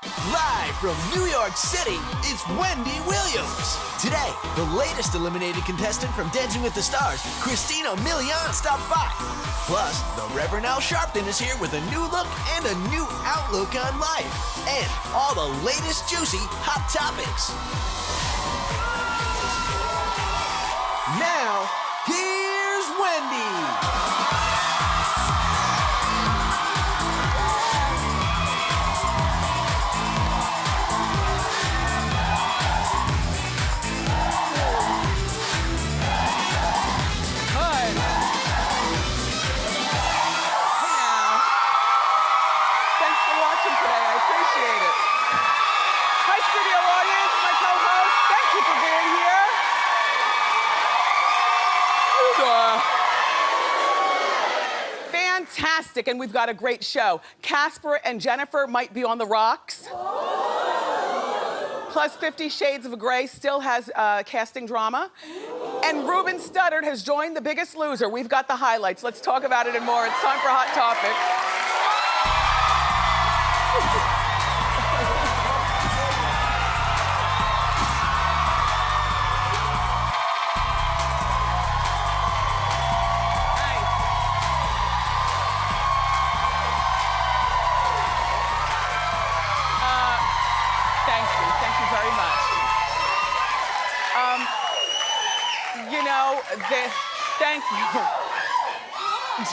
Live from New York City, it's Wendy Williams. Today, the latest eliminated contestant from Dancing with the Stars, Christina Milian, stopped by. Plus, the Reverend Al Sharpton is here with a new look and a new outlook on life. And all the latest juicy hot topics. Now, here's Wendy. Fantastic, and we've got a great show. Casper and Jennifer might be on the rocks. Plus 50 Shades of Grey still has casting drama. And Ruben Studdard has joined The Biggest Loser. We've got the highlights. Let's talk about it and more. It's time for Hot Topics. Thank you.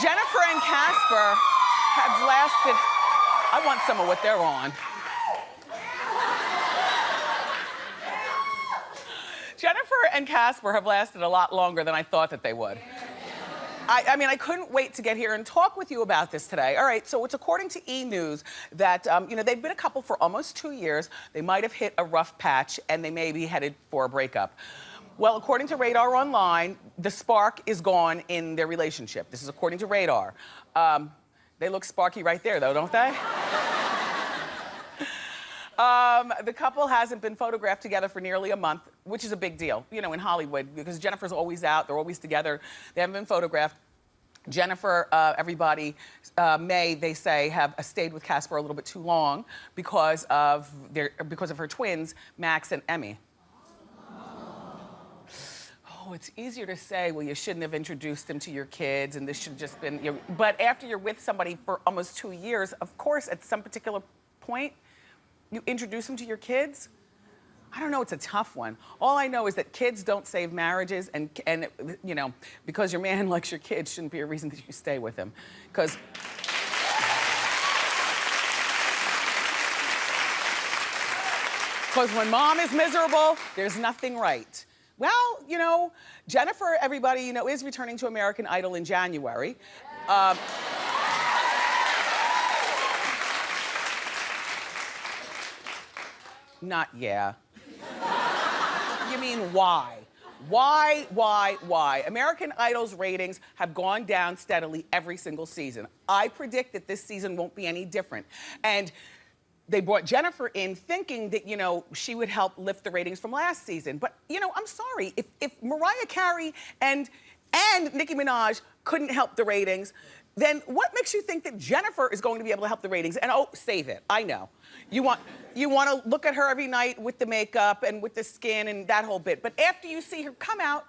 Jennifer and Casper have lasted. I want some of what they're on. Jennifer and Casper have lasted a lot longer than I thought that they would. I mean, I couldn't wait to get here and talk with you about this today. All right, so it's according to E! News that, they've been a couple for almost 2 years. They might have hit a rough patch, and they may be headed for a breakup. Well, according to Radar Online, the spark is gone in their relationship. This is according to Radar. They look sparky right there, though, don't they? The couple hasn't been photographed together for nearly a month, which is a big deal, in Hollywood, because Jennifer's always out, they're always together. They haven't been photographed. Jennifer, everybody may, they say, have stayed with Casper a little bit too long because of her twins, Max and Emmy. Oh, it's easier to say, well, you shouldn't have introduced them to your kids, and this should have just been, but after you're with somebody for almost 2 years, of course, at some particular point, you introduce them to your kids. I don't know, it's a tough one. All I know is that kids don't save marriages, and because your man likes your kids shouldn't be a reason that you stay with him. Because when mom is miserable, there's nothing right. Well, Jennifer, everybody, is returning to American Idol in January. Not yeah. You mean why? Why? American Idol's ratings have gone down steadily every single season. I predict that this season won't be any different. And they brought Jennifer in thinking that, she would help lift the ratings from last season. But, I'm sorry, if Mariah Carey and Nicki Minaj couldn't help the ratings, then what makes you think that Jennifer is going to be able to help the ratings? And save it, I know. You want to look at her every night with the makeup and with the skin and that whole bit. But after you see her come out,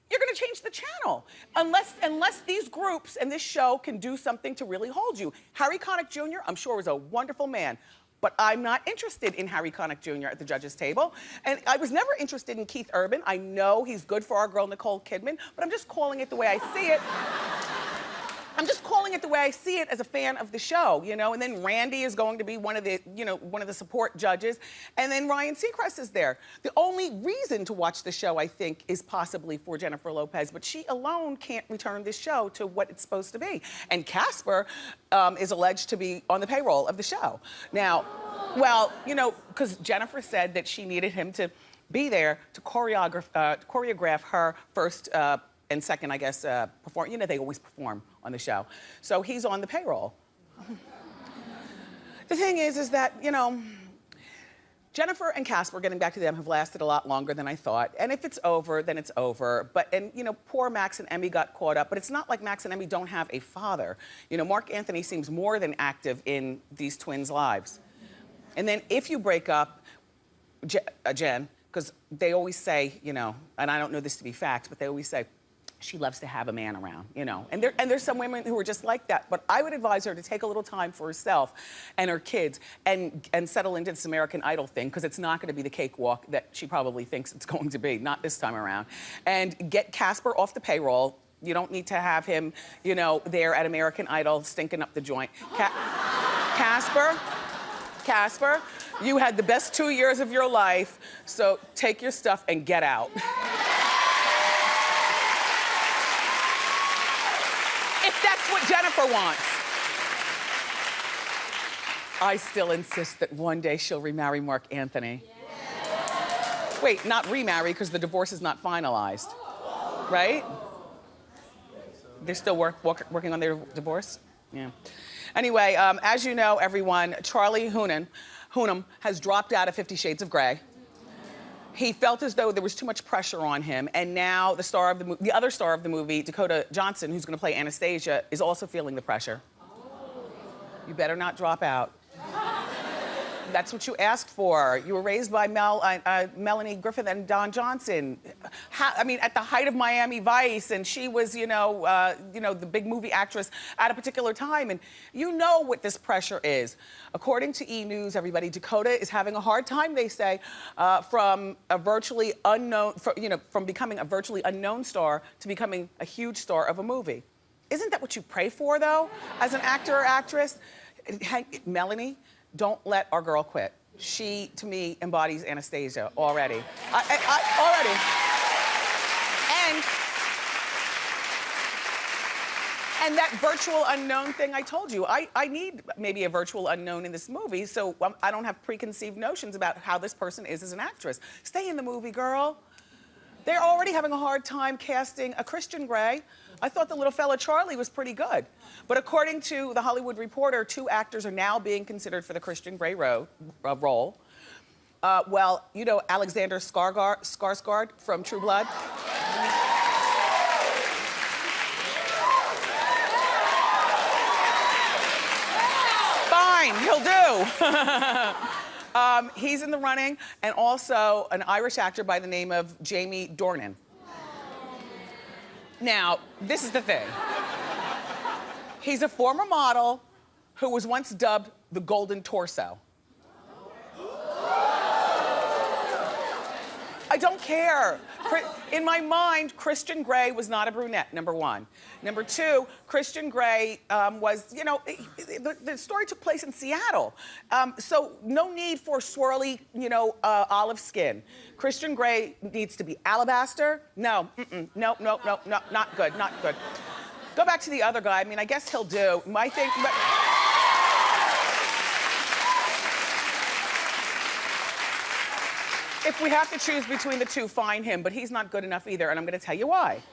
you're gonna change the channel. Unless these groups and this show can do something to really hold you. Harry Connick Jr., I'm sure, was a wonderful man. But I'm not interested in Harry Connick Jr. at the judges' table. And I was never interested in Keith Urban. I know he's good for our girl, Nicole Kidman, but I'm just calling it the way I see it. I'm just calling it the way I see it as a fan of the show, and then Randy is going to be one of the support judges, and then Ryan Seacrest is there. The only reason to watch the show, I think, is possibly for Jennifer Lopez, but she alone can't return this show to what it's supposed to be. And Casper is alleged to be on the payroll of the show. Now, well, because Jennifer said that she needed him to be there to choreograph her first and second, I guess, perform. They always perform on the show. So he's on the payroll. The thing is that, Jennifer and Casper, getting back to them, have lasted a lot longer than I thought. And if it's over, then it's over. And poor Max and Emmy got caught up. But it's not like Max and Emmy don't have a father. Mark Anthony seems more than active in these twins' lives. And then if you break up, Jen, because they always say, you know, and I don't know this to be fact, but they always say, she loves to have a man around, you know. And there's some women who are just like that. But I would advise her to take a little time for herself and her kids and settle into this American Idol thing, because it's not going to be the cakewalk that she probably thinks it's going to be, not this time around. And get Casper off the payroll. You don't need to have him, you know, there at American Idol stinking up the joint. Casper, you had the best 2 years of your life, so take your stuff and get out. If that's what Jennifer wants. I still insist that one day she'll remarry Mark Anthony. Yeah. Wait, not remarry, because the divorce is not finalized, right? They're still working on their divorce? Yeah. Anyway, as you know, everyone, Charlie Hunum has dropped out of 50 Shades of Grey. He felt as though there was too much pressure on him, and now the other star of the movie, Dakota Johnson, who's gonna play Anastasia, is also feeling the pressure. You better not drop out. That's what you asked for. You were raised by Melanie Griffith and Don Johnson. I mean, at the height of Miami Vice, and she was, you know, the big movie actress at a particular time, and you know what this pressure is. According to E! News, everybody, Dakota is having a hard time, they say, from becoming a virtually unknown star to becoming a huge star of a movie. Isn't that what you pray for, though, as an actor or actress? Melanie, don't let our girl quit. She, to me, embodies Anastasia already. Already. And that virtual unknown thing I told you, I need maybe a virtual unknown in this movie, so I don't have preconceived notions about how this person is as an actress. Stay in the movie, girl. They're already having a hard time casting a Christian Grey. I thought the little fella Charlie was pretty good. But according to The Hollywood Reporter, 2 actors are now being considered for the Christian Grey role. Well, you know Alexander Skarsgård from True Blood? Fine, he'll do. He's in the running, and also an Irish actor by the name of Jamie Dornan. Now, this is the thing. He's a former model who was once dubbed the Golden Torso. I don't care. In my mind, Christian Grey was not a brunette, number 1. Number 2, Christian Grey was, you know, the story took place in Seattle. So no need for swirly, you know, olive skin. Christian Grey needs to be alabaster. No, no, not good, not good. Go back to the other guy. I mean, I guess he'll do. My thing, but... If we have to choose between the 2, fine him, but he's not good enough either, and I'm gonna tell you why.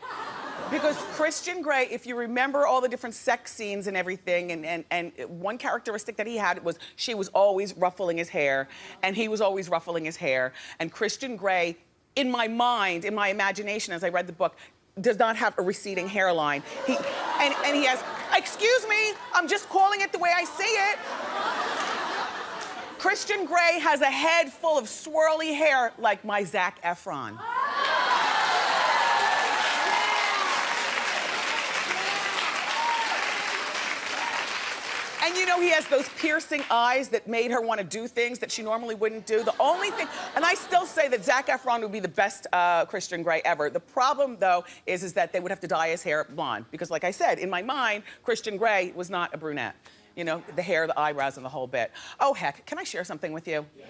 Because Christian Grey, if you remember all the different sex scenes and everything, and one characteristic that he had was she was always ruffling his hair, and he was always ruffling his hair, and Christian Grey, in my mind, in my imagination as I read the book, does not have a receding hairline. He has, excuse me, I'm just calling it the way I see it. Christian Grey has a head full of swirly hair like my Zac Efron. And you know, he has those piercing eyes that made her want to do things that she normally wouldn't do. The only thing, and I still say that Zac Efron would be the best Christian Grey ever. The problem, though, is that they would have to dye his hair blonde. Because like I said, in my mind, Christian Grey was not a brunette. You know, the hair, the eyebrows, and the whole bit. Oh, heck, can I share something with you? Yeah.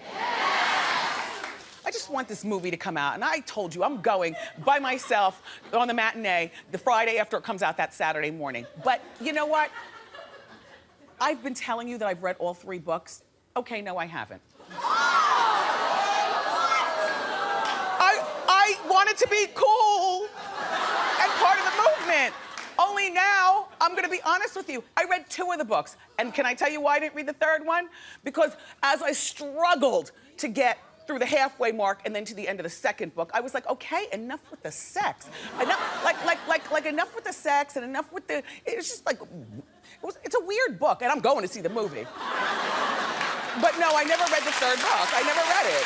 I just want this movie to come out, and I told you I'm going by myself on the matinee the Friday after it comes out that Saturday morning. But you know what? I've been telling you that I've read all 3 books. Okay, no, I haven't. I wanted to be cool and part of the movement. Only now, I'm gonna be honest with you, I read 2 of the books. And can I tell you why I didn't read the 3rd one? Because as I struggled to get through the halfway mark and then to the end of the 2nd book, I was like, okay, enough with the sex. Enough, like enough with the sex and enough with the, it's just like, it's a weird book, and I'm going to see the movie. But no, I never read the third book. I never read it.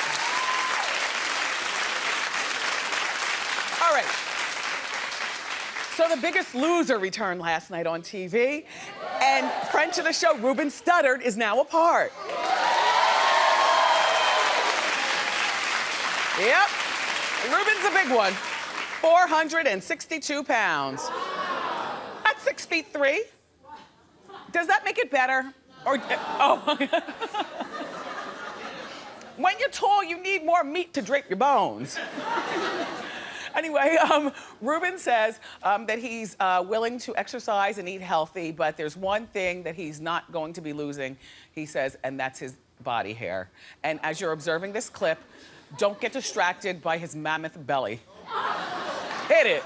All right. So The Biggest Loser returned last night on TV, and friend to the show, Ruben Studdard, is now a part. Yep, Ruben's a big one. 462 pounds. That's 6'3". Does that make it better? Or, oh. When you're tall, you need more meat to drape your bones. Anyway, Ruben says that he's willing to exercise and eat healthy, but there's one thing that he's not going to be losing, he says, and that's his body hair. And as you're observing this clip, don't get distracted by his mammoth belly. Hit it.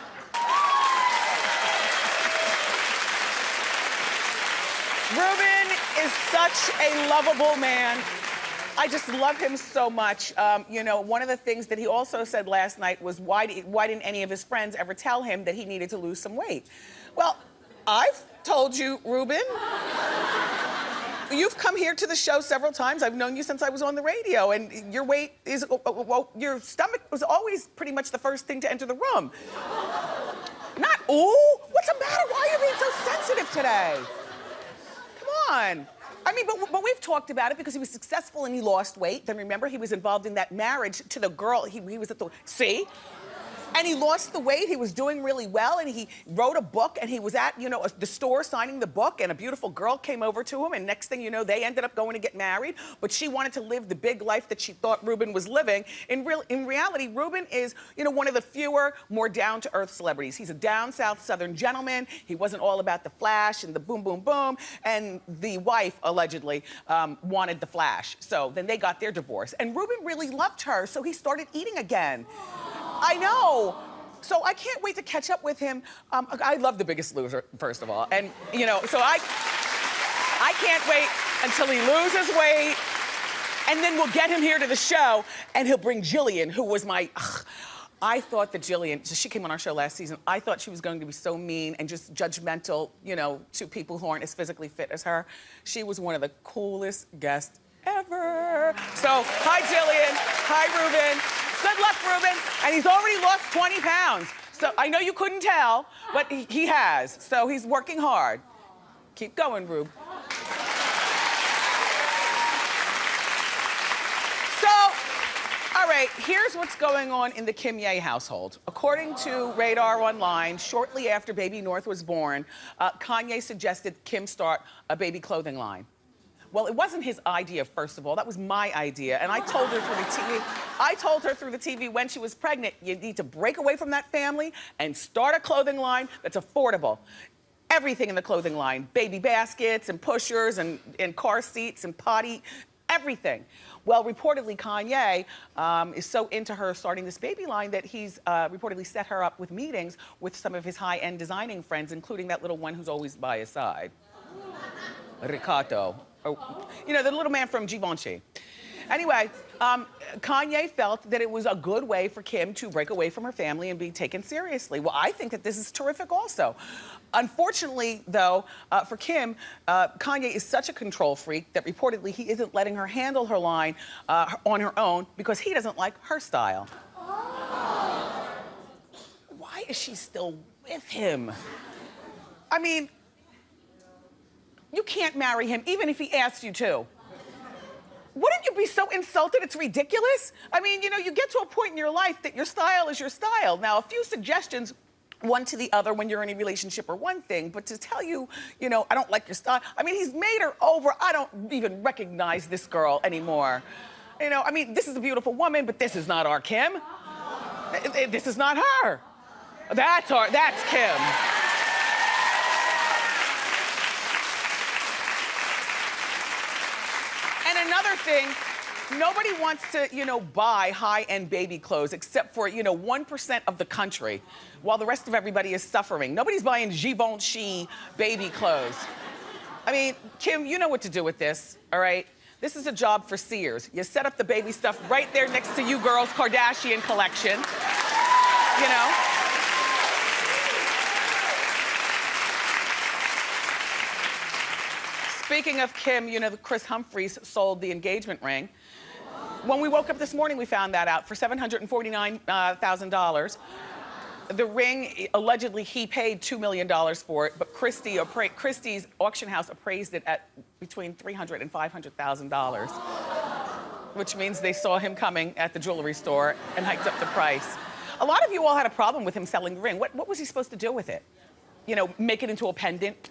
Ruben is such a lovable man. I just love him so much. You know, one of the things that he also said last night was why didn't any of his friends ever tell him that he needed to lose some weight? Well, I've told you, Ruben. You've come here to the show several times. I've known you since I was on the radio, and your weight is, well, your stomach was always pretty much the first thing to enter the room. Not, ooh, what's the matter? Why are you being so sensitive today? Come on. I mean, but we've talked about it because he was successful and he lost weight. Then remember, he was involved in that marriage to the girl. He was at the, see? And he lost the weight, he was doing really well, and he wrote a book, and he was at, you know, the store signing the book, and a beautiful girl came over to him, and next thing you know, they ended up going to get married, but she wanted to live the big life that she thought Ruben was living. In reality, Ruben is, you know, one of the fewer, more down-to-earth celebrities. He's a down-south Southern gentleman. He wasn't all about the flash and the boom, boom, boom, and the wife, allegedly, wanted the flash. So then they got their divorce, and Ruben really loved her, so he started eating again. I know. So I can't wait to catch up with him. I love The Biggest Loser, first of all. And, you know, so I can't wait until he loses weight. And then we'll get him here to the show, and he'll bring Jillian, who was my, I thought that Jillian, so she came on our show last season, I thought she was going to be so mean and just judgmental, you know, to people who aren't as physically fit as her. She was one of the coolest guests ever. So, hi, Jillian. Hi, Ruben. Good luck, Ruben. And he's already lost 20 pounds. So I know you couldn't tell, but he has. So he's working hard. Keep going, Rube. So, all right, here's what's going on in the Kanye household. According to Radar Online, shortly after baby North was born, Kanye suggested Kim start a baby clothing line. Well, it wasn't his idea, first of all. That was my idea. And I told her through the TV when she was pregnant, you need to break away from that family and start a clothing line that's affordable. Everything in the clothing line, baby baskets and pushers and car seats and potty, everything. Well, reportedly, Kanye is so into her starting this baby line that he's reportedly set her up with meetings with some of his high-end designing friends, including that little one who's always by his side, Ricardo. Oh, you know, the little man from Givenchy. Anyway, Kanye felt that it was a good way for Kim to break away from her family and be taken seriously. Well, I think that this is terrific also. Unfortunately, though, for Kim, Kanye is such a control freak that reportedly he isn't letting her handle her line on her own because he doesn't like her style. Why is she still with him? I mean, you can't marry him, even if he asked you to. Wouldn't you be so insulted? It's ridiculous. I mean, you know, you get to a point in your life that your style is your style. Now, a few suggestions, one to the other when you're in a relationship are one thing, but to tell you, you know, I don't like your style. I mean, he's made her over. I don't even recognize this girl anymore. You know, I mean, this is a beautiful woman, but this is not our Kim. This is not her. That's Kim. And another thing, nobody wants to, you know, buy high-end baby clothes except for, you know, 1% of the country, while the rest of everybody is suffering. Nobody's buying Givenchy baby clothes. I mean, Kim, you know what to do with this, all right? This is a job for Sears. You set up the baby stuff right there next to you girls' Kardashian collection, you know? Speaking of Kim, you know, Chris Humphries sold the engagement ring. When we woke up this morning, we found that out for $749,000. The ring, allegedly, he paid $2 million for it, but Christie's auction house appraised it at between $300,000 and $500,000, which means they saw him coming at the jewelry store and hiked up the price. A lot of you all had a problem with him selling the ring. What was he supposed to do with it? You know, make it into a pendant?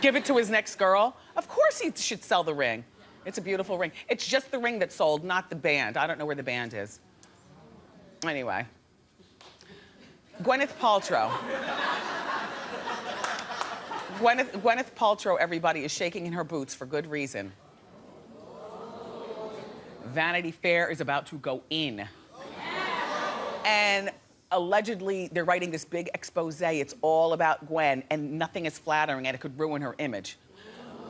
Give it to his next girl? Of course he should sell the ring. It's a beautiful ring. It's just the ring that sold, not the band. I don't know where the band is. Anyway. Gwyneth Paltrow. Gwyneth Paltrow, everybody, is shaking in her boots for good reason. Vanity Fair is about to go in. And allegedly, they're writing this big expose. It's all about Gwen, and nothing is flattering, and it could ruin her image.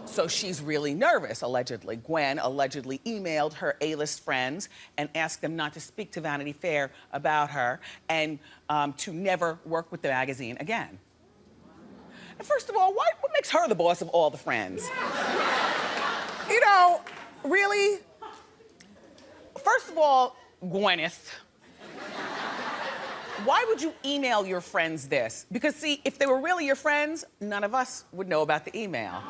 So she's really nervous, allegedly. Gwen allegedly emailed her A-list friends and asked them not to speak to Vanity Fair about her and to never work with the magazine again. And first of all, what makes her the boss of all the friends? You know, really? First of all, Gwyneth, why would you email your friends this? Because see, if they were really your friends, none of us would know about the email.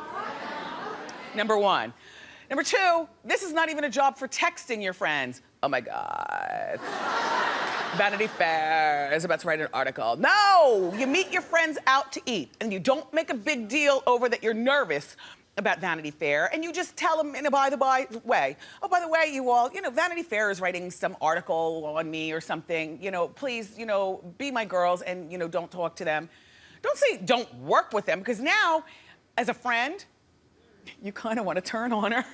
Number one. Number two, this is not even a job for texting your friends. Oh my God. Vanity Fair is about to write an article. No, you meet your friends out to eat and you don't make a big deal over that you're nervous about Vanity Fair, and you just tell them in a by the way, oh, by the way, you all, you know, Vanity Fair is writing some article on me or something, you know, please, you know, be my girls and, you know, don't talk to them. Don't say don't work with them, because now, as a friend, you kind of want to turn on her. kind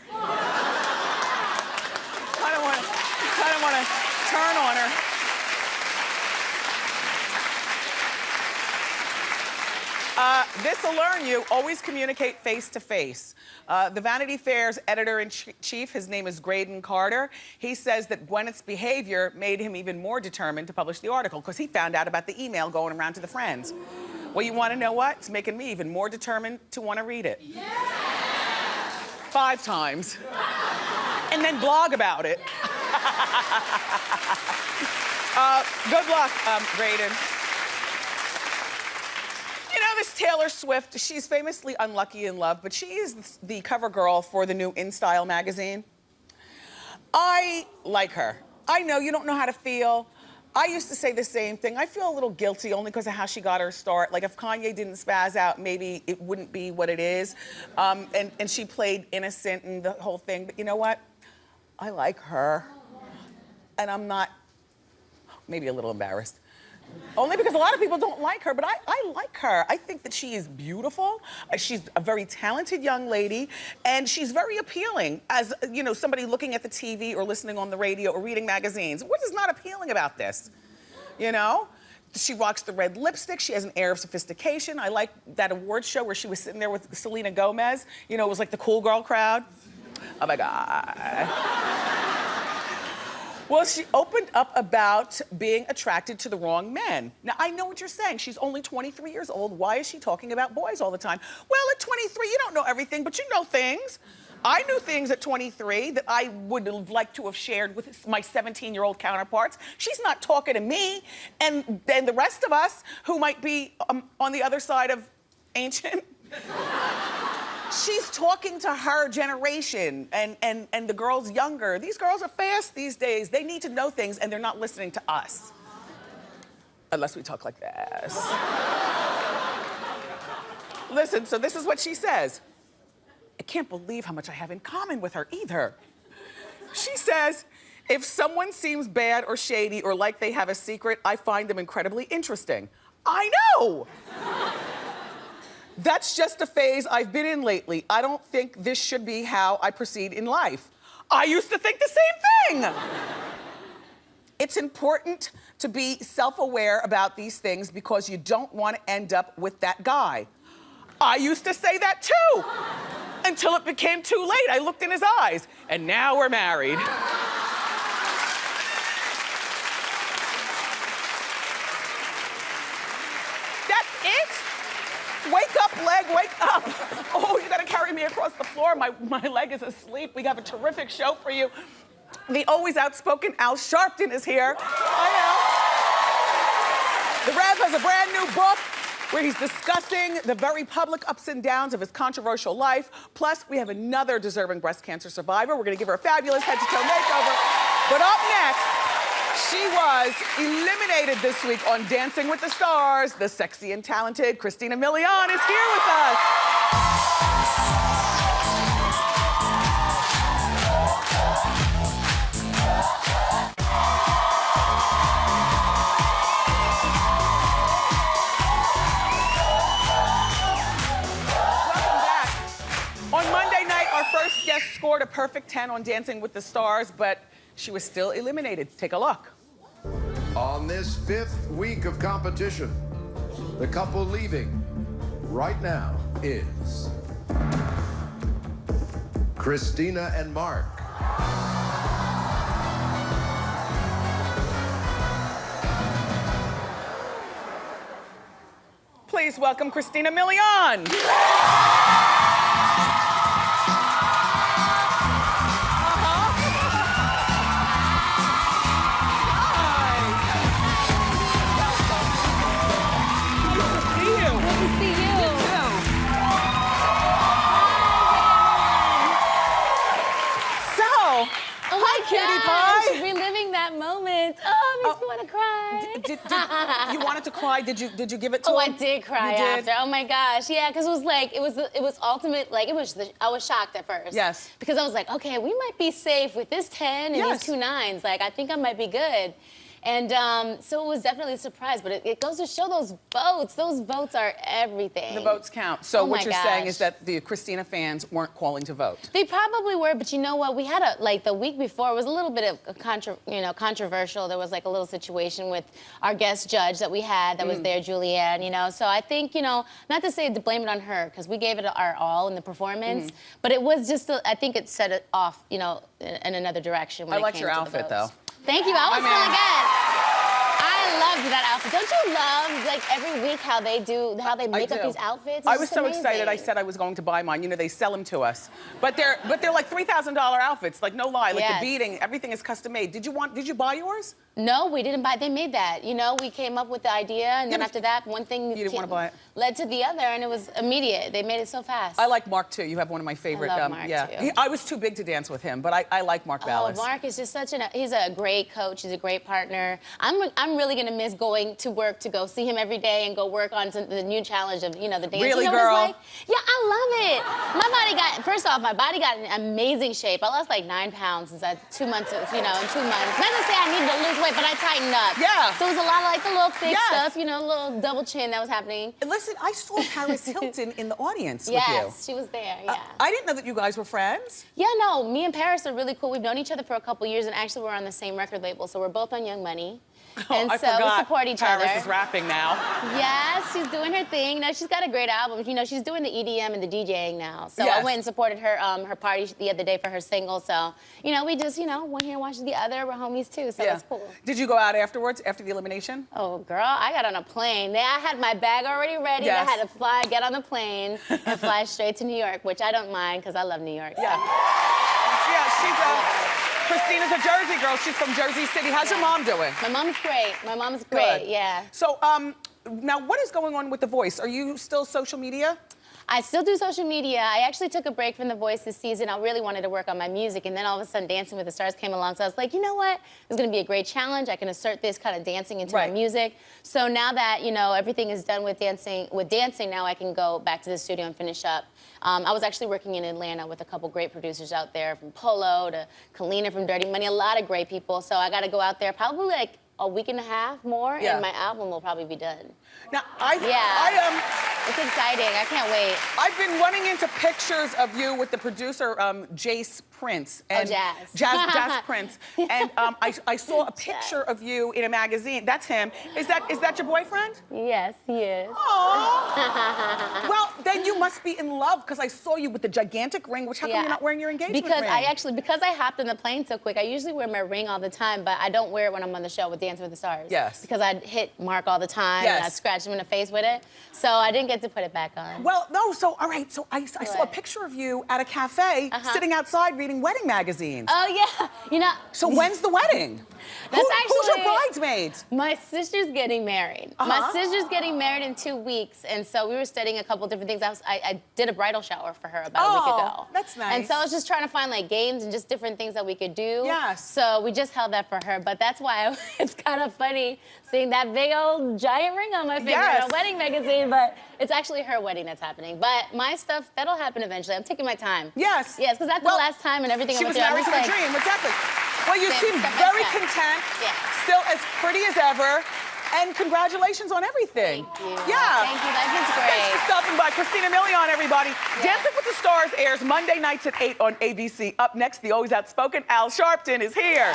of want to turn on her. This will learn you, always communicate face to face. The Vanity Fair's editor-in-chief, his name is Graydon Carter, he says that Gwyneth's behavior made him even more determined to publish the article because he found out about the email going around to the friends. Well, you want to know what? It's making me even more determined to want to read it. Yes! 5 times. And then blog about it. Good luck, Graydon. You know, this Taylor Swift, she's famously unlucky in love, but she is the cover girl for the new In Style magazine. I like her. I know you don't know how to feel. I used to say the same thing. I feel a little guilty only because of how she got her start. Like if Kanye didn't spaz out, maybe it wouldn't be what it is. And she played innocent and the whole thing. But you know what? I like her. And I'm not, maybe a little embarrassed. Only because a lot of people don't like her, but I like her. I think that she is beautiful. She's a very talented young lady, and she's very appealing as, you know, somebody looking at the TV or listening on the radio or reading magazines. What is not appealing about this? You know? She rocks the red lipstick. She has an air of sophistication. I like that award show where she was sitting there with Selena Gomez. You know, it was like the cool girl crowd. Oh my God. Well, she opened up about being attracted to the wrong men. Now, I know what you're saying. She's only 23 years old. Why is she talking about boys all the time? Well, at 23, you don't know everything, but you know things. I knew things at 23 that I would have liked to have shared with my 17-year-old counterparts. She's not talking to me. And then the rest of us who might be on the other side of ancient. She's talking to her generation and the girls younger. These girls are fast these days. They need to know things and they're not listening to us. Unless we talk like this. Listen, so this is what she says. I can't believe how much I have in common with her either. She says, if someone seems bad or shady or like they have a secret, I find them incredibly interesting. I know! That's just a phase I've been in lately. I don't think this should be how I proceed in life. I used to think the same thing. It's important to be self-aware about these things because you don't want to end up with that guy. I used to say that too, until it became too late. I looked in his eyes, and now we're married. That's it? Wake up, leg, wake up. Oh, you gotta carry me across the floor. My leg is asleep. We have a terrific show for you. The always outspoken Al Sharpton is here. Hi, Al. The Rev has a brand new book where he's discussing the very public ups and downs of his controversial life. Plus, we have another deserving breast cancer survivor. We're gonna give her a fabulous head to toe makeover. But up next, she was eliminated this week on Dancing with the Stars. The sexy and talented Christina Milian is here with us. Welcome back. On Monday night, our first guest scored a perfect 10 on Dancing with the Stars, but she was still eliminated. Take a look. On this 5th week of competition, the couple leaving right now is Christina and Mark. Please welcome Christina Milian. Reliving that moment. Oh, it makes me want to cry. You wanted to cry? Did you give it to him? Oh, I did cry after. Oh my gosh, yeah, because it was like it was ultimate. Like I was shocked at first. Yes. Because I was like, okay, we might be safe with this 10 and these 2 9s. Like I think I might be good. And so it was definitely a surprise, but it goes to show those votes are everything. The votes count. So Oh what my you're saying gosh. is that the Christina fans weren't calling to vote. They probably were, but you know what? We had the week before, it was a little bit of controversial. There was like a little situation with our guest judge that we had that was there, Julianne, So I think, not to say to blame it on her, because we gave it our all in the performance, but it was just, I think it set it off, in another direction when I it liked came your to the outfit, votes. though. Thank you. I was feeling good. I loved that outfit. Don't you love, like, every week how they make up these outfits? It's I was just so amazing. excited. I said I was going to buy mine. They sell them to us, but they're like $3,000 outfits. Like no lie, like Yes. the beading, everything is custom made. Did you buy yours? No, we didn't buy. They made that. We came up with the idea, and then after that, one thing You didn't wanna buy it? led to the other, and it was immediate. They made it so fast. I like Mark too. You have one of my favorite. love Mark, too. I was too big to dance with him, but I like Mark Ballas. Oh, Mark is just he's a great coach. He's a great partner. I'm really gonna miss going to work to go see him every day and go work on the new challenge of the dance. Really, you know girl? What it's like? Yeah, I love it. First off, my body got in amazing shape. I lost like 9 pounds since 2 months. In 2 months. Not to say I needed to lose weight, but I tightened up. Yeah. So it was a lot of like the little thick Yes. stuff, a little double chin that was happening. Listen, I saw Paris Hilton in the audience with you. Yes, she was there. Yeah. I didn't know that you guys were friends. Yeah, no, me and Paris are really cool. We've known each other for a couple years, and actually we're on the same record label, so we're both on Young Money. And I so forgot. we support each Paris other. is rapping now. Yes, she's doing her thing. She's got a great album. She's doing the EDM and the DJing now. So Yes. I went and supported her her party the other day for her single. So, we just, one here watches the other. We're homies too, so that's cool. Did you go out afterwards, after the elimination? Oh, girl, I got on a plane. I had my bag already ready. Yes. I had to get on the plane and fly straight to New York, which I don't mind because I love New York. So. Yeah, she's Christina's a Jersey girl. She's from Jersey City. How's your mom doing? My mom's great. My mom's great, Good. yeah. So, now what is going on with The Voice? Are you still social media? I still do social media. I actually took a break from The Voice this season. I really wanted to work on my music, and then all of a sudden Dancing with the Stars came along, so I was like, you know what? It's gonna be a great challenge. I can assert this kind of dancing into my music. So now that, everything is done with dancing, now I can go back to the studio and finish up. I was actually working in Atlanta with a couple great producers out there, from Polo to Kalina from Dirty Money, a lot of great people. So I gotta go out there probably like a week and a half more, and my album will probably be done. Now, it's exciting. I can't wait. I've been running into pictures of you with the producer, Jace Prince. And Jazz Prince. And I saw a picture of you in a magazine. That's him. Is that your boyfriend? Yes, he is. Aww. Well, then you must be in love because I saw you with the gigantic ring, which how come you're not wearing your engagement ring? Because I hopped on the plane so quick, I usually wear my ring all the time, but I don't wear it when I'm on the show with Dancing with the Stars. Yes. Because I'd hit Mark all the time and I'd scratch him in the face with it. So I didn't get to put it back on. Well, no, so, all right, so I saw a picture of you at a cafe sitting outside reading wedding magazines. Oh, yeah. You know. So when's the wedding? That's who's your bridesmaids? My sister's getting married. My sister's getting married in 2 weeks, and so we were studying a couple different things. I did a bridal shower for her about a week ago. That's nice. And so I was just trying to find like games and just different things that we could do. Yes. So we just held that for her, but that's why it's kind of funny seeing that big old giant ring on my finger in a wedding magazine, but it's actually her wedding that's happening. But my stuff, that'll happen eventually. I'm taking my time. Yes. Yes, because that's the last time and everything. She was married to the dream, exactly. Well, you seem very content, still as pretty as ever, and congratulations on everything. Thank you. Yeah. Thank you, that is great. Thanks for stopping by. Christina Milian, everybody. Dancing with the Stars airs Monday nights at 8 on ABC. Up next, the always outspoken Al Sharpton is here.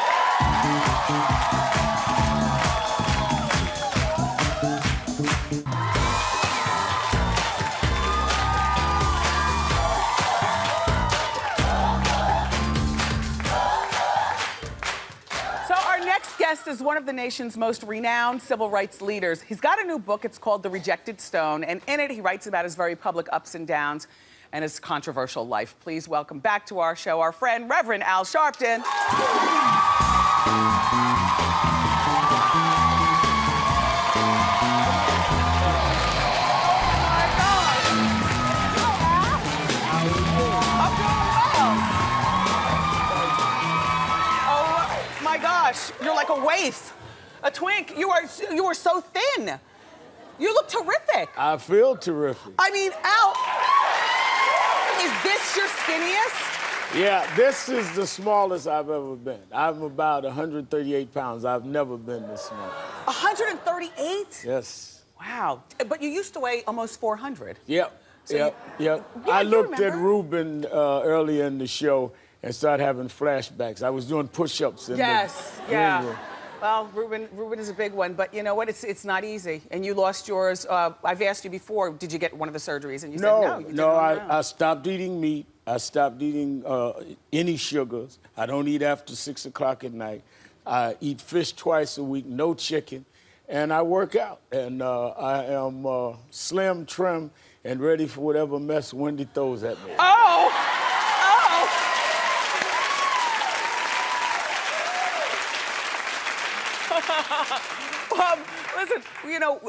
Guest is one of the nation's most renowned civil rights leaders. He's got a new book. It's called The Rejected Stone, and in it he writes about his very public ups and downs and his controversial life. Please welcome back to our show our friend Reverend Al Sharpton. You're like a waif, a twink. You are so thin. You look terrific. I feel terrific. I mean, Al, is this your skinniest? Yeah, this is the smallest I've ever been. I'm about 138 pounds. I've never been this small. 138? Yes. Wow. But you used to weigh almost 400. Yep. So yep. Yeah, I looked at Ruben earlier in the show and started having flashbacks. I was doing push-ups in the green room. Well, Ruben is a big one, but you know what? It's not easy. And you lost yours. I've asked you before, did you get one of the surgeries? And you said no. No, I stopped eating meat. I stopped eating any sugars. I don't eat after 6 o'clock at night. I eat fish twice a week, no chicken. And I work out. And I am slim, trim, and ready for whatever mess Wendy throws at me. Listen, you know,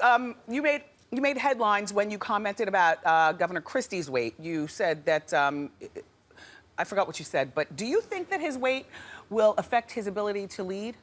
you made headlines when you commented about Governor Christie's weight. You said that, I forgot what you said, but do you think that his weight will affect his ability to lead?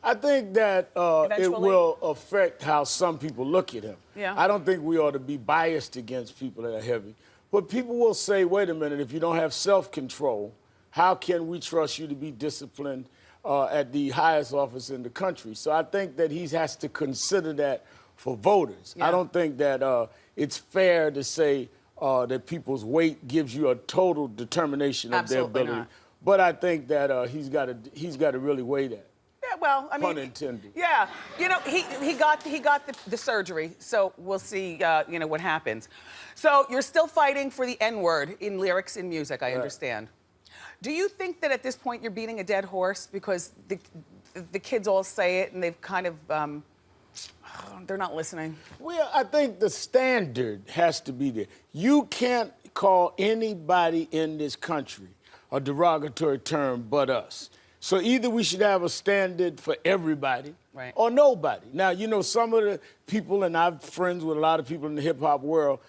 I think that it will affect how some people look at him. Yeah. I don't think we ought to be biased against people that are heavy. But people will say, wait a minute, if you don't have self-control, how can we trust you to be disciplined at the highest office in the country? So I think that he has to consider that for voters. Yeah. I don't think that it's fair to say that people's weight gives you a total determination of their ability. Not. But I think that he's got to really weigh that. Yeah, well, I mean, pun intended. Yeah, you know, he got the surgery, so we'll see, you know, what happens. So you're still fighting for the N-word in lyrics and music, I understand. Do you think that at this point you're beating a dead horse because the kids all say it and they've kind of, they're not listening? Well, I think the standard has to be there. You can't call anybody in this country a derogatory term but us. So either we should have a standard for everybody or nobody. Now, you know, some of the people, and I'm friends with a lot of people in the hip-hop world,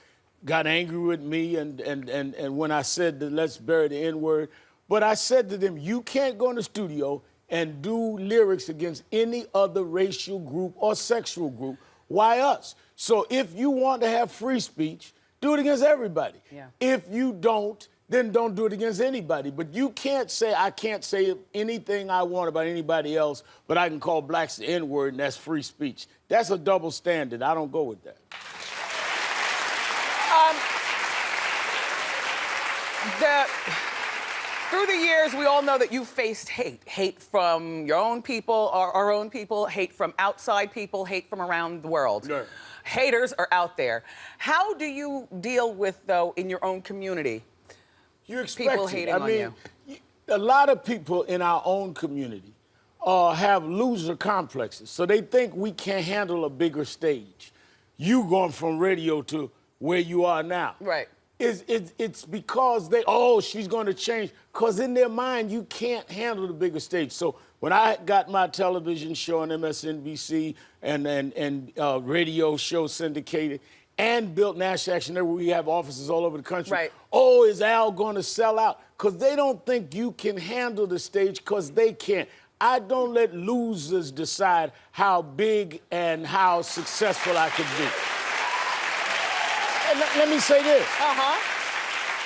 got angry with me and when I said that let's bury the N-word. But I said to them, you can't go in the studio and do lyrics against any other racial group or sexual group. Why us? So if you want to have free speech, do it against everybody. Yeah. If you don't, then don't do it against anybody. But you can't say, I can't say anything I want about anybody else, but I can call blacks the N-word and that's free speech. That's a double standard. I don't go with that. Through the years, we all know that you've faced hate. Hate from your own people, our own people, hate from outside people, hate from around the world. Right. Haters are out there. How do you deal with, though, in your own community, You expect people it. hating I on mean, you? A lot of people in our own community have loser complexes, so they think we can't handle a bigger stage. You going from radio to where you are now. Right. It's because she's going to change. Because in their mind, you can't handle the bigger stage. So when I got my television show on MSNBC and radio show syndicated and built National Action Network, we have offices all over the country. Right. Oh, is Al going to sell out? Because they don't think you can handle the stage because they can't. I don't let losers decide how big and how successful I could be. And let me say this.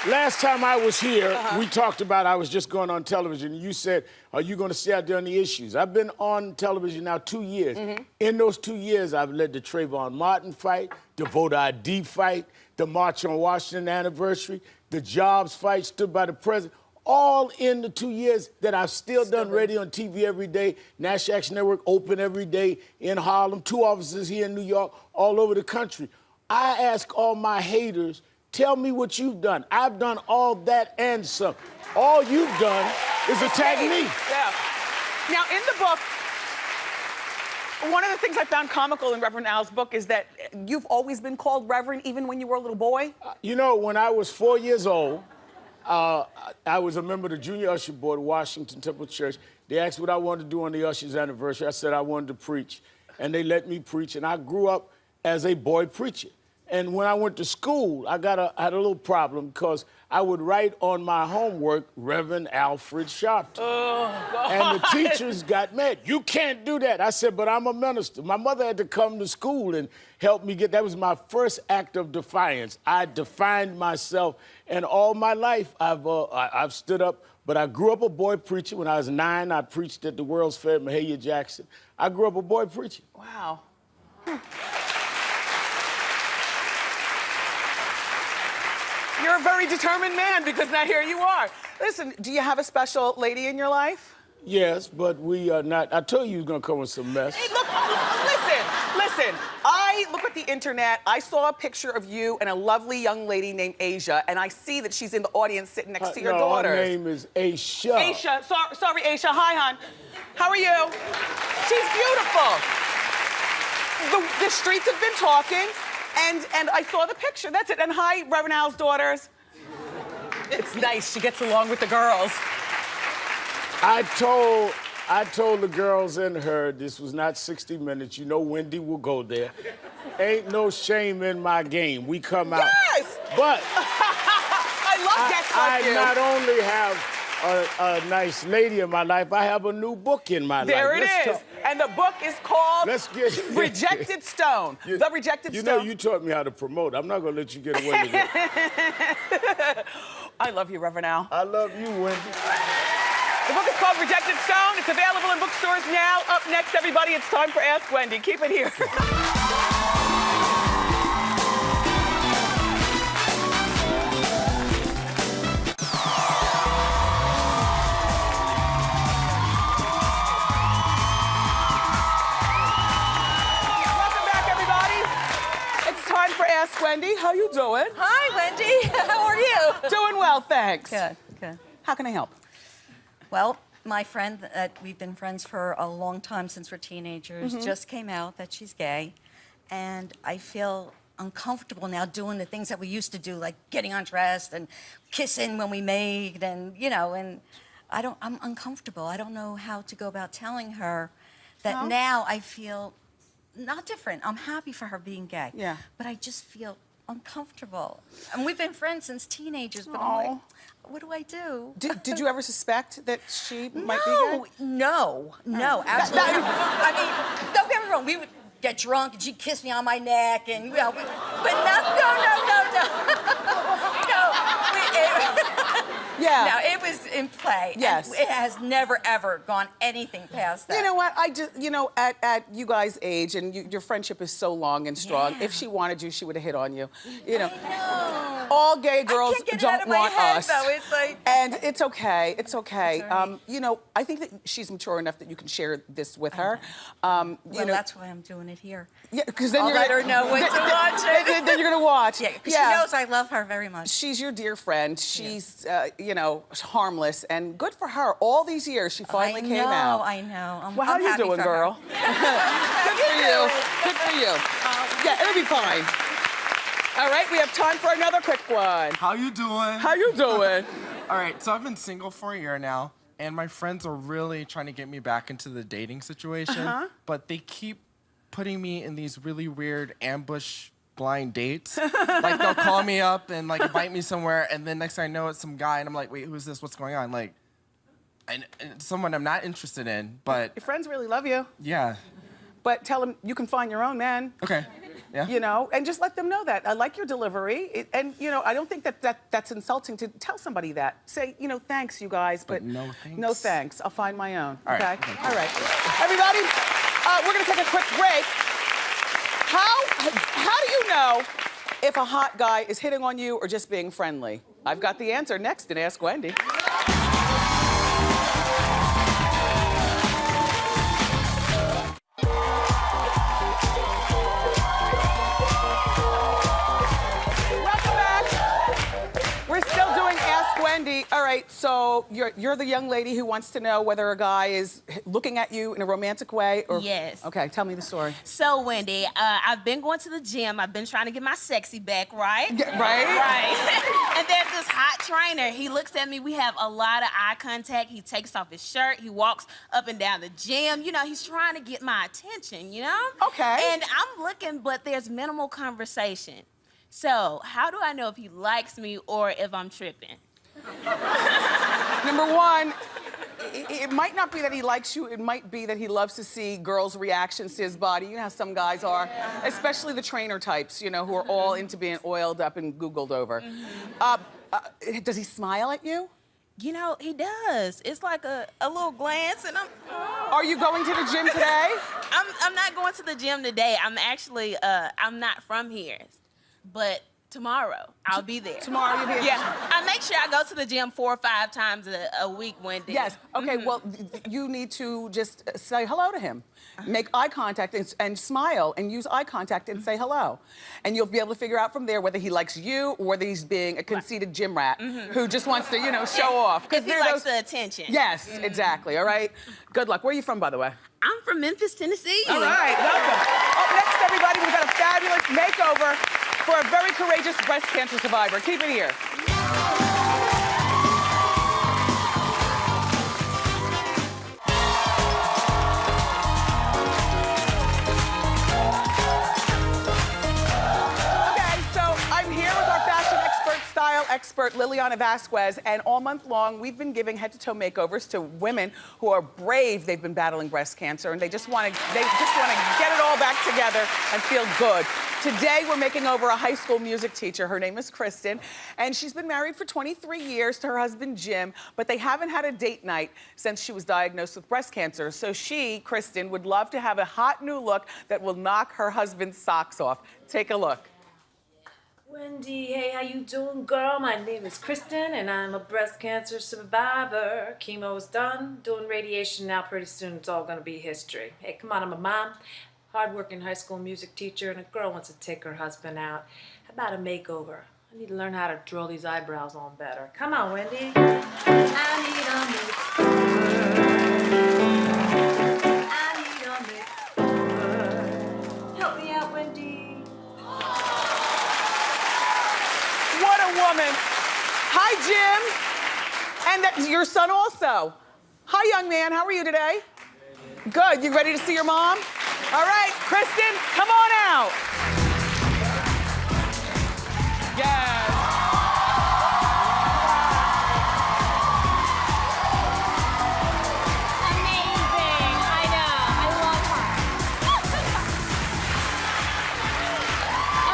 Last time I was here, we talked about I was just going on television. You said, are you going to stay out there on the issues? I've been on television now 2 years. In those 2 years, I've led the Trayvon Martin fight, the voter ID fight, the March on Washington anniversary, the jobs fight, stood by the president. All in the 2 years that I've still done radio and TV every day, National Action Network open every day in Harlem, 2 offices here in New York, all over the country. I ask all my haters, tell me what you've done. I've done all that and some. All you've done is attack me. Yeah. Now, in the book, one of the things I found comical in Reverend Al's book is that you've always been called Reverend even when you were a little boy. You know, when I was 4 years old, I was a member of the Junior Usher Board at Washington Temple Church. They asked what I wanted to do on the Usher's anniversary. I said I wanted to preach, and they let me preach, and I grew up as a boy preacher. And when I went to school, I had a little problem because I would write on my homework, Reverend Alfred Sharpton. Oh, God. And the teachers got mad. You can't do that. I said, but I'm a minister. My mother had to come to school and help me that was my first act of defiance. I defined myself, and all my life I've stood up. But I grew up a boy preacher. When I was 9, I preached at the World's Fair at Mahalia Jackson. I grew up a boy preacher. Wow. You're a very determined man because now here you are. Listen, do you have a special lady in your life? Yes, but we are not. I told you was gonna come with some mess. Hey, look, listen. I look at the internet. I saw a picture of you and a lovely young lady named Asia, and I see that she's in the audience sitting next to your daughters. Her name is Aisha. Aisha, sorry, Aisha. Hi, hon. How are you? She's beautiful. The streets have been talking. And I saw the picture, that's it. And hi, Reverend Al's daughters. It's nice, she gets along with the girls. I told the girls and her, this was not 60 Minutes. You know Wendy will go there. Ain't no shame in my game. We come out. Yes! But I love guests like you. I not only have a nice lady in my life, I have a new book in my life. There it is. And the book is called Rejected Stone. The Rejected Stone. You know, you taught me how to promote. I'm not going to let you get away with it. I love you, Reverend Al. I love you, Wendy. The book is called Rejected Stone. It's available in bookstores now. Up next, everybody, it's time for Ask Wendy. Keep it here. Ask Wendy, how you doing? Hi, Wendy. How are you? Doing well, thanks. Good, good. How can I help? Well, my friend that we've been friends for a long time since we're teenagers just came out that she's gay, and I feel uncomfortable now doing the things that we used to do, like getting undressed and kissing when we made, and and I'm uncomfortable. I don't know how to go about telling her that now I feel not different. I'm happy for her being gay. Yeah. But I just feel uncomfortable. And we've been friends since teenagers, but I'm like, what do I do? Did you ever suspect that she might be gay? No, absolutely. I mean, don't get me wrong, we would get drunk and she'd kiss me on my neck and, but Yeah. No, it was in play. Yes. And it has never, ever gone anything past that. You know what? At you guys' age, and your friendship is so long and strong, if she wanted you, she would have hit on you. I know. all gay girls can't get it don't out of my want head, us. though. It's like... And it's okay. It's okay. It's all right. You know, I think that she's mature enough that you can share this with her. Well, you know, that's why I'm doing it here. yeah, because then I'll you're let gonna, her know when to watch it. Then you're gonna watch. Yeah, because she knows I love her very much. She's your dear friend. She's, you know, harmless, and good for her. All these years, she finally came out. I know. Well, how I'm you happy doing, for girl? her. Good for you. Good for you. Yeah, it'll be fine. All right, we have time for another quick one. How you doing? How you doing? All right, so I've been single for a year now, and my friends are really trying to get me back into the dating situation, but they keep putting me in these really weird ambush blind dates. Like, they'll call me up and, like, invite me somewhere, and then next thing I know, it's some guy, and I'm like, wait, who's this? What's going on? Like, and someone I'm not interested in, but... Your friends really love you. Yeah. But tell them you can find your own man. Okay. Yeah. You know, and just let them know that. I like your delivery. And, you know, I don't think that's insulting to tell somebody that. Say, you know, thanks, you guys, but no thanks? No thanks. I'll find my own. All right. Okay? All right. Everybody, we're going to take a quick break. How do you know if a hot guy is hitting on you or just being friendly? I've got the answer next in Ask Wendy. We're still doing Ask Wendy. All right, so you're the young lady who wants to know whether a guy is looking at you in a romantic way or... Yes. Okay, tell me the story. So, Wendy, I've been going to the gym. I've been trying to get my sexy back, right? Yeah, right? Right. And there's this hot trainer. He looks at me. We have a lot of eye contact. He takes off his shirt. He walks up and down the gym. You know, he's trying to get my attention, you know? Okay. And I'm looking, but there's minimal conversation. So, how do I know if he likes me or if I'm tripping? Number one, it might not be that he likes you. It might be that he loves to see girls' reactions to his body. You know how some guys are, especially the trainer types, you know, who are all into being oiled up and Googled over. Does he smile at you? You know, he does. It's like a little glance, and Are you going to the gym today? I'm not going to the gym today. I'm actually, I'm not from here. But tomorrow, I'll be there. Tomorrow you'll be there? Yeah. I make sure I go to the gym 4 or 5 times a week, Wendy. Yes. Okay, well, you need to just say hello to him. Make eye contact and smile and use eye contact and say hello. And you'll be able to figure out from there whether he likes you or whether he's being a conceited gym rat who just wants to, you know, show off. If he likes the attention. Yes, exactly, all right? Good luck. Where are you from, by the way? I'm from Memphis, Tennessee. All right, welcome. Up next, everybody, we've got a fabulous makeover for a very courageous breast cancer survivor. Keep it here. Style expert Liliana Vasquez, and all month long we've been giving head-to-toe makeovers to women who are brave. They've been battling breast cancer, and they just want to get it all back together and feel good. Today we're making over a high school music teacher. Her name is Kristen, and she's been married for 23 years to her husband Jim, but they haven't had a date night since she was diagnosed with breast cancer. So she, Kristen, would love to have a hot new look that will knock her husband's socks off. Take a look. Wendy, hey, how you doing, girl? My name is Kristen, and I'm a breast cancer survivor. Chemo's done, doing radiation now. Pretty soon it's all gonna be history. Hey, come on, I'm a mom, hardworking high school music teacher, and a girl wants to take her husband out. How about a makeover? I need to learn how to draw these eyebrows on better. Come on, Wendy. I need a makeover. Help me out, Wendy. Woman. Hi, Jim. And that's your son also. Hi, young man. How are you today? Good. You ready to see your mom? All right, Kristen, come on out. Yes. Amazing. I know. I love her.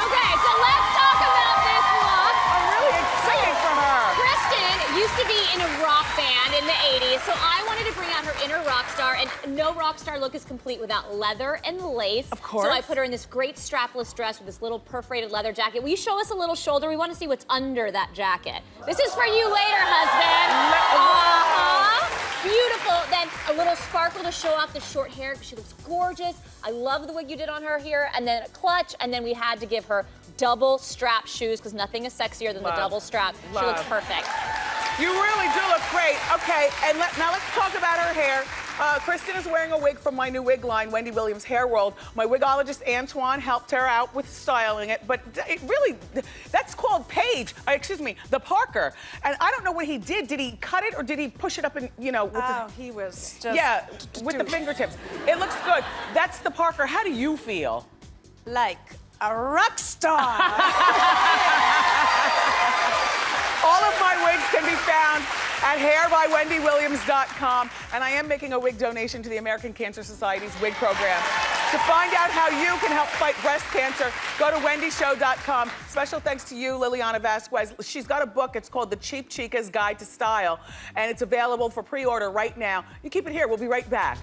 Okay, so let's talk about this look. I'm really excited for her. Kristen used to be in a rock band in the 80s, so I wanted to bring out her inner rock star and And no rock star look is complete without leather and lace. Of course. So I put her in this great strapless dress with this little perforated leather jacket. Will you show us a little shoulder? We want to see what's under that jacket. This is for you later, husband. Beautiful. Then a little sparkle to show off the short hair. She looks gorgeous. I love the wig you did on her here. And then a clutch. And then we had to give her double strap shoes because nothing is sexier than the double strap. She looks perfect. You really do look great. Okay, and now let's talk about her hair. Kristen is wearing a wig from my new wig line, Wendy Williams Hair World. My wigologist, Antoine, helped her out with styling it, but it really, that's called the Parker. And I don't know what he did. Did he cut it or did he push it up and, you know, with he was just... Yeah, with the fingertips. It looks good. That's the Parker. How do you feel? Like a rock star. All of my wigs can be found at hairbywendywilliams.com, and I am making a wig donation to the American Cancer Society's wig program. To find out how you can help fight breast cancer, go to wendyshow.com. Special thanks to you, Liliana Vasquez. She's got a book. It's called The Cheap Chica's Guide to Style, and it's available for pre-order right now. You keep it here. We'll be right back.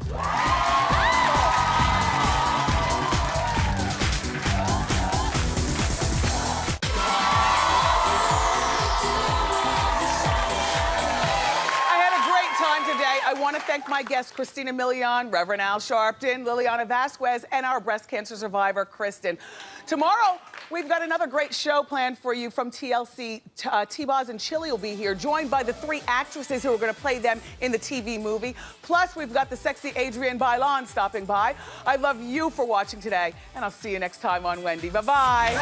I want to thank my guests, Christina Milian, Reverend Al Sharpton, Liliana Vasquez, and our breast cancer survivor, Kristen. Tomorrow, we've got another great show planned for you from TLC. T-Boz and Chili will be here, joined by the 3 actresses who are going to play them in the TV movie. Plus, we've got the sexy Adrienne Bailon stopping by. I love you for watching today, and I'll see you next time on Wendy. Bye-bye.